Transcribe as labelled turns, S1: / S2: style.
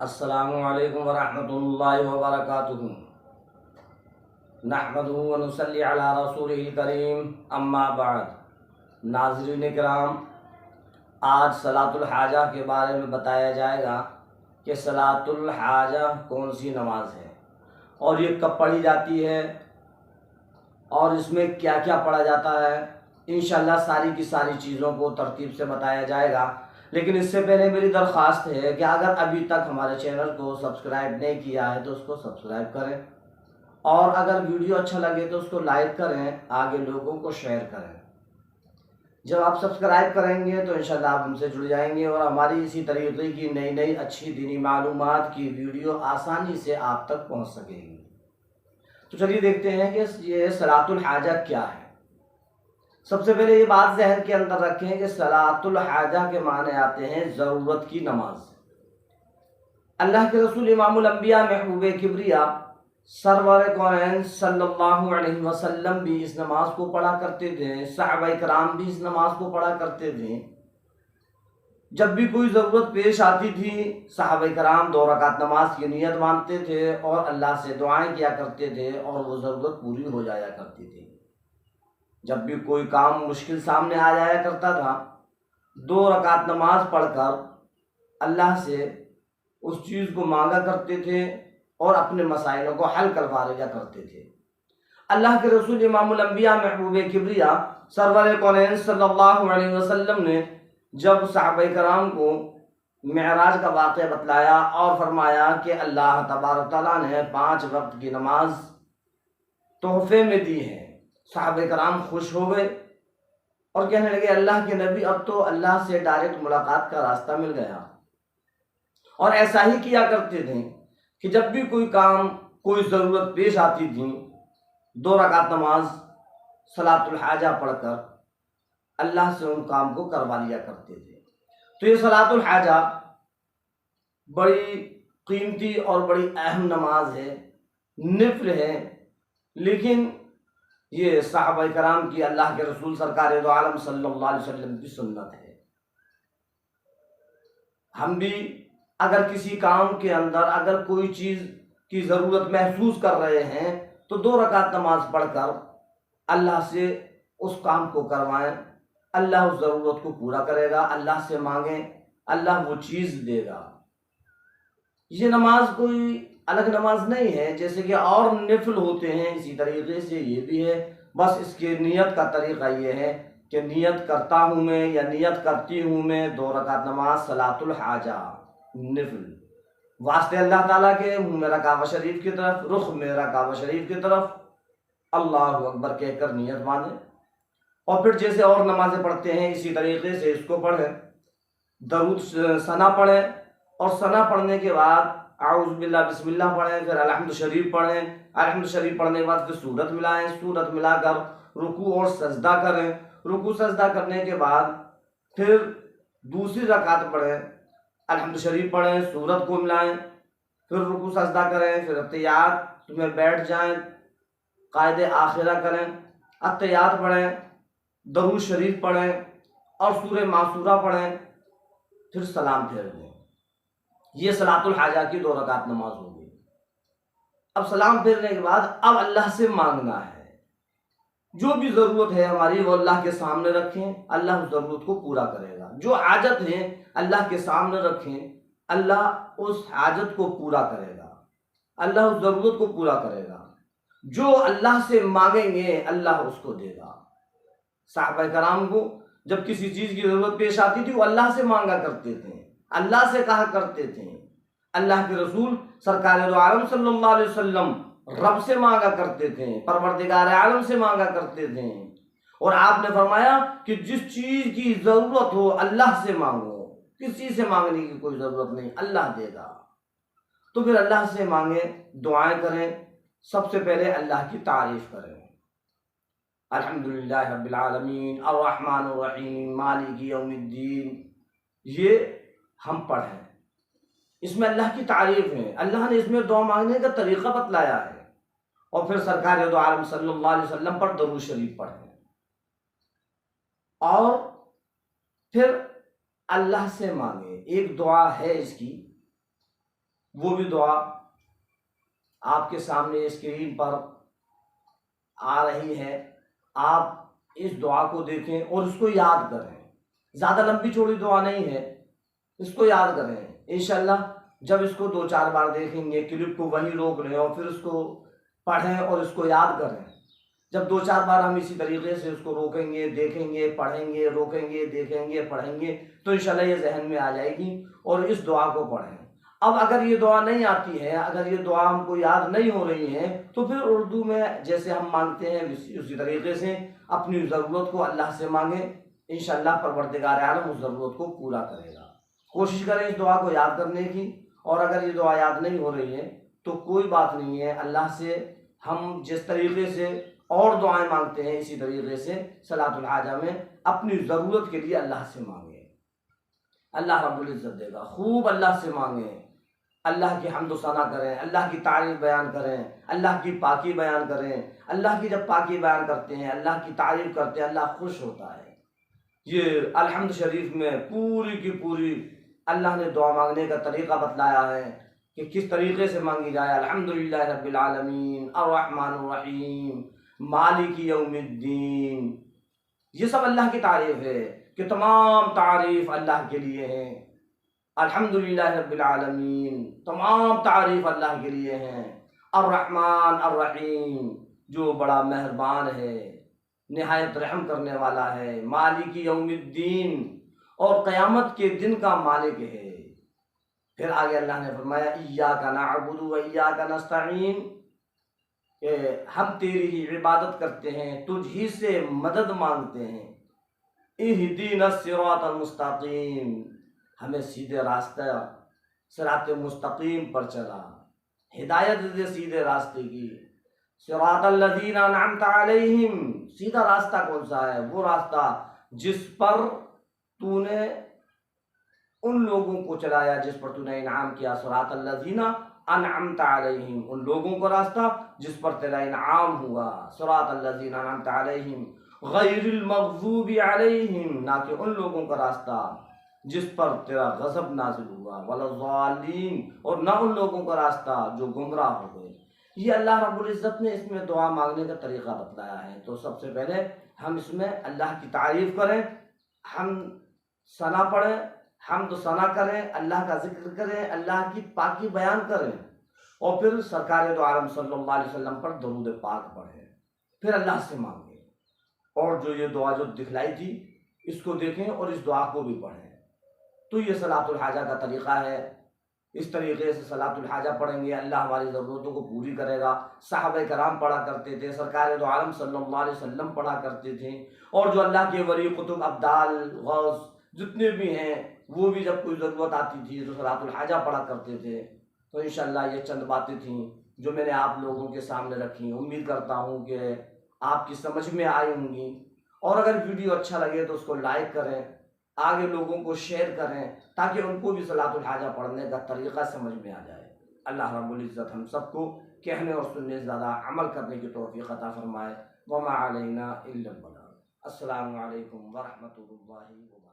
S1: السلام علیکم ورحمۃ اللہ وبرکاتہ۔ نحمدہ ونصلی علی رسولہ الکریم، اما بعد۔ ناظرین کرام، آج صلاۃ الحاجہ کے بارے میں بتایا جائے گا کہ صلاۃ الحاجہ کون سی نماز ہے اور یہ کب پڑھی جاتی ہے اور اس میں کیا کیا پڑھا جاتا ہے۔ انشاءاللہ ساری کی ساری چیزوں کو ترتیب سے بتایا جائے گا، لیکن اس سے پہلے میری درخواست ہے کہ اگر ابھی تک ہمارے چینل کو سبسکرائب نہیں کیا ہے تو اس کو سبسکرائب کریں، اور اگر ویڈیو اچھا لگے تو اس کو لائک کریں، آگے لوگوں کو شیئر کریں۔ جب آپ سبسکرائب کریں گے تو انشاءاللہ آپ ہم سے جڑ جائیں گے اور ہماری اسی طریقے کی نئی نئی اچھی دینی معلومات کی ویڈیو آسانی سے آپ تک پہنچ سکے گی۔ تو چلیے دیکھتے ہیں کہ یہ صلاۃ الحاجہ کیا ہے۔ سب سے پہلے یہ بات ذہن کے اندر رکھیں کہ صلاۃ الحاجہ کے معنی آتے ہیں ضرورت کی نماز۔ اللہ کے رسول امام الانبیاء محبوب کبریا سرور کونین صلی اللہ علیہ وسلم بھی اس نماز کو پڑھا کرتے تھے، صحابہ کرام بھی اس نماز کو پڑھا کرتے تھے۔ جب بھی کوئی ضرورت پیش آتی تھی، صحابہ کرام 2 رکعت نماز کی نیت مانتے تھے اور اللہ سے دعائیں کیا کرتے تھے اور وہ ضرورت پوری ہو جایا کرتی تھی۔ جب بھی کوئی کام مشکل سامنے آ جایا کرتا تھا، 2 رکعت نماز پڑھ کر اللہ سے اس چیز کو مانگا کرتے تھے اور اپنے مسائلوں کو حل کروا لیا کرتے تھے۔ اللہ کے رسول امام الانبیاء محبوب کبریا سرور کونین صلی اللہ علیہ وسلم نے جب صحابہ کرام کو معراج کا واقعہ بتلایا اور فرمایا کہ اللہ تبارک تعالیٰ نے 5 وقت کی نماز تحفے میں دی ہے، صحابہ کرام خوش ہو گئے اور کہنے لگے اللہ کے نبی اب تو اللہ سے ڈائریکٹ ملاقات کا راستہ مل گیا۔ اور ایسا ہی کیا کرتے تھے کہ جب بھی کوئی کام کوئی ضرورت پیش آتی تھی، 2 رکعت نماز صلاۃ الحاجہ پڑھ کر اللہ سے ان کام کو کروا لیا کرتے تھے۔ تو یہ صلاۃ الحاجہ بڑی قیمتی اور بڑی اہم نماز ہے، نفل ہے، لیکن یہ صحابہ کرام کی اللہ کے رسول سرکار دو عالم صلی اللہ علیہ وسلم کی سنت ہے۔ ہم بھی اگر کسی کام کے اندر اگر کوئی چیز کی ضرورت محسوس کر رہے ہیں تو 2 رکعت نماز پڑھ کر اللہ سے اس کام کو کروائیں، اللہ اس ضرورت کو پورا کرے گا، اللہ سے مانگیں، اللہ وہ چیز دے گا۔ یہ نماز کوئی الگ نماز نہیں ہے، جیسے کہ اور نفل ہوتے ہیں اسی طریقے سے یہ بھی ہے، بس اس کے نیت کا طریقہ یہ ہے کہ نیت کرتا ہوں میں یا نیت کرتی ہوں میں 2 رکعت نماز صلاۃ الحاجہ نفل، واسطے اللہ تعالیٰ کے، منہ میرا کعبہ شریف کی طرف، رخ میرا کعبہ شریف کی طرف، اللہ اکبر کہہ کر نیت باندھیں، اور پھر جیسے اور نمازیں پڑھتے ہیں اسی طریقے سے اس کو پڑھیں، درود ثنا پڑھیں، اور ثنا پڑھنے کے بعد اعوذ باللہ بسم اللہ پڑھیں، پھر الحمد شریف پڑھیں، الحمد شریف پڑھنے کے بعد پھر سورت ملائیں، سورت ملا کر رکوع اور سجدہ کریں، رکوع سجدہ کرنے کے بعد پھر دوسری رکعت پڑھیں، الحمد شریف پڑھیں، سورت کو ملائیں، پھر رکوع سجدہ کریں، پھر اتحیات میں بیٹھ جائیں، قائد آخرہ کریں، اتحیات پڑھیں، درود شریف پڑھیں اور سورہ معصورہ پڑھیں، پھر سلام پھیر دیں۔ یہ صلاۃ الحاجہ کی 2 رکعت نماز ہوگی۔ اب سلام پھیرنے کے بعد اب اللہ سے مانگنا ہے، جو بھی ضرورت ہے ہماری وہ اللہ کے سامنے رکھیں، اللہ اس ضرورت کو پورا کرے گا۔ جو حاجت ہے اللہ کے سامنے رکھیں، اللہ اس حاجت کو پورا کرے گا، اللہ اس ضرورت کو پورا کرے گا۔ جو اللہ سے مانگیں گے اللہ اس کو دے گا۔ صحابہ کرام کو جب کسی چیز کی ضرورت پیش آتی تھی وہ اللہ سے مانگا کرتے تھے، اللہ سے کہا کرتے تھے۔ اللہ کے رسول سرکار دو عالم صلی اللہ علیہ وسلم رب سے مانگا کرتے تھے، پروردگار عالم سے مانگا کرتے تھے، اور آپ نے فرمایا کہ جس چیز کی ضرورت ہو اللہ سے مانگو، کسی سے مانگنے کی کوئی ضرورت نہیں، اللہ دے گا۔ تو پھر اللہ سے مانگیں، دعائیں کریں، سب سے پہلے اللہ کی تعریف کریں، الحمدللہ رب العالمین الرحمن الرحیم مالک یوم الدین، یہ ہم پڑھیں، اس میں اللہ کی تعریف ہے، اللہ نے اس میں دعا مانگنے کا طریقہ بتلایا ہے، اور پھر سرکار دو عالم صلی اللہ علیہ وسلم پر درود شریف پڑھیں، اور پھر اللہ سے مانگیں۔ ایک دعا ہے اس کی وہ بھی دعا آپ کے سامنے اسکرین پر آ رہی ہے، آپ اس دعا کو دیکھیں اور اس کو یاد کریں۔ زیادہ لمبی چوڑی دعا نہیں ہے، اس کو یاد کریں انشاءاللہ۔ جب اس کو 2-4 بار دیکھیں گے، کلپ کو وہیں روک لیں اور پھر اس کو پڑھیں اور اس کو یاد کریں۔ جب 2-4 بار ہم اسی طریقے سے اس کو روکیں گے، دیکھیں گے، پڑھیں گے، روکیں گے، دیکھیں گے، پڑھیں گے، تو انشاءاللہ یہ ذہن میں آ جائے گی اور اس دعا کو پڑھیں۔ اب اگر یہ دعا نہیں آتی ہے، اگر یہ دعا ہم کو یاد نہیں ہو رہی ہے، تو پھر اردو میں جیسے ہم مانگتے ہیں اسی طریقے سے اپنی ضرورت کو اللہ سے مانگیں، انشاءاللہ پروردگار عالم اس ضرورت کو پورا کرے گا۔ کوشش کریں اس دعا کو یاد کرنے کی، اور اگر یہ دعا یاد نہیں ہو رہی ہے تو کوئی بات نہیں ہے، اللہ سے ہم جس طریقے سے اور دعائیں مانگتے ہیں اسی طریقے سے صلاۃ الحاجہ میں اپنی ضرورت کے لیے اللہ سے مانگیں، اللہ رب العزت دے گا۔ خوب اللہ سے مانگیں، اللہ کی حمد و ثنا کریں، اللہ کی تعریف بیان کریں، اللہ کی پاکی بیان کریں۔ اللہ کی جب پاکی بیان کرتے ہیں، اللہ کی تعریف کرتے ہیں، اللہ خوش ہوتا ہے۔ یہ الحمد شریف میں پوری کی پوری اللہ نے دعا مانگنے کا طریقہ بتلایا ہے کہ کس طریقے سے مانگی جائے۔ الحمدللہ رب العالمین الرحمن الرحیم مالک یوم الدین، یہ سب اللہ کی تعریف ہے کہ تمام تعریف اللہ کے لیے ہیں۔ الحمدللہ رب العالمین، تمام تعریف اللہ کے لیے ہیں۔ الرحمن الرحیم، جو بڑا مہربان ہے، نہایت رحم کرنے والا ہے۔ مالک یوم الدین، اور قیامت کے دن کا مالک ہے۔ پھر آگے اللہ نے فرمایا ایاک نعبد و ایاک نستعین، کہ ہم تیری ہی عبادت کرتے ہیں، تجھ ہی سے مدد مانگتے ہیں۔ اہدینا الصراط المستقیم، ہمیں سیدھے راستہ صراط مستقیم پر چلا، ہدایت دے سیدھے راستے کی۔ صراط الذین انعمت علیہم، سیدھا راستہ کون سا ہے؟ وہ راستہ جس پر تو نے ان لوگوں کو چلایا جس پر تو نے انعام کیا۔ صراط الذین انعمت علیہم، ان لوگوں کا راستہ جس پر تیرا انعام ہوا۔ صراط الذین انعمت علیہم غیر المغضوب علیہم، نہ کہ ان لوگوں کا راستہ جس پر تیرا غضب نازل ہوا۔ ولا الضالین، اور نہ ان لوگوں کا راستہ جو گمراہ ہو گئے۔ یہ اللہ رب العزت نے اس میں دعا مانگنے کا طریقہ بتلایا ہے۔ تو سب سے پہلے ہم اس میں اللہ کی تعریف کریں، ہم ثنا پڑھیں، حمد و ثنا کریں، اللہ کا ذکر کریں، اللہ کی پاکی بیان کریں، اور پھر سرکار دو عالم صلی اللہ علیہ وسلم پر درود پاک پڑھیں، پھر اللہ سے مانگیں۔ اور جو یہ دعا جو دکھلائی تھی اس کو دیکھیں اور اس دعا کو بھی پڑھیں۔ تو یہ صلاۃ الحاجہ کا طریقہ ہے۔ اس طریقے سے صلاۃ الحاجہ پڑھیں گے، اللہ ہماری ضرورتوں کو پوری کرے گا۔ صحابہ کرام پڑھا کرتے تھے، سرکار دو عالم صلی اللہ علیہ وسلم پڑھا کرتے تھے، اور جو اللہ کے ولی قطب ابدال غوث جتنے بھی ہیں وہ بھی جب کوئی ضرورت آتی تھی تو صلاۃ الحاجہ پڑھا کرتے تھے۔ تو انشاءاللہ یہ چند باتیں تھیں جو میں نے آپ لوگوں کے سامنے رکھی۔ امید کرتا ہوں کہ آپ کی سمجھ میں آئی ہوں گی، اور اگر ویڈیو اچھا لگے تو اس کو لائک کریں، آگے لوگوں کو شیئر کریں، تاکہ ان کو بھی صلاۃ الحاجہ پڑھنے کا طریقہ سمجھ میں آ جائے۔ اللہ رب العزت ہم سب کو کہنے اور سننے سے زیادہ عمل کرنے کی توفیق عطا فرمائے۔ وما علینا الا البلاغ۔ السلام علیکم ورحمۃ اللہ وبرکاتہ۔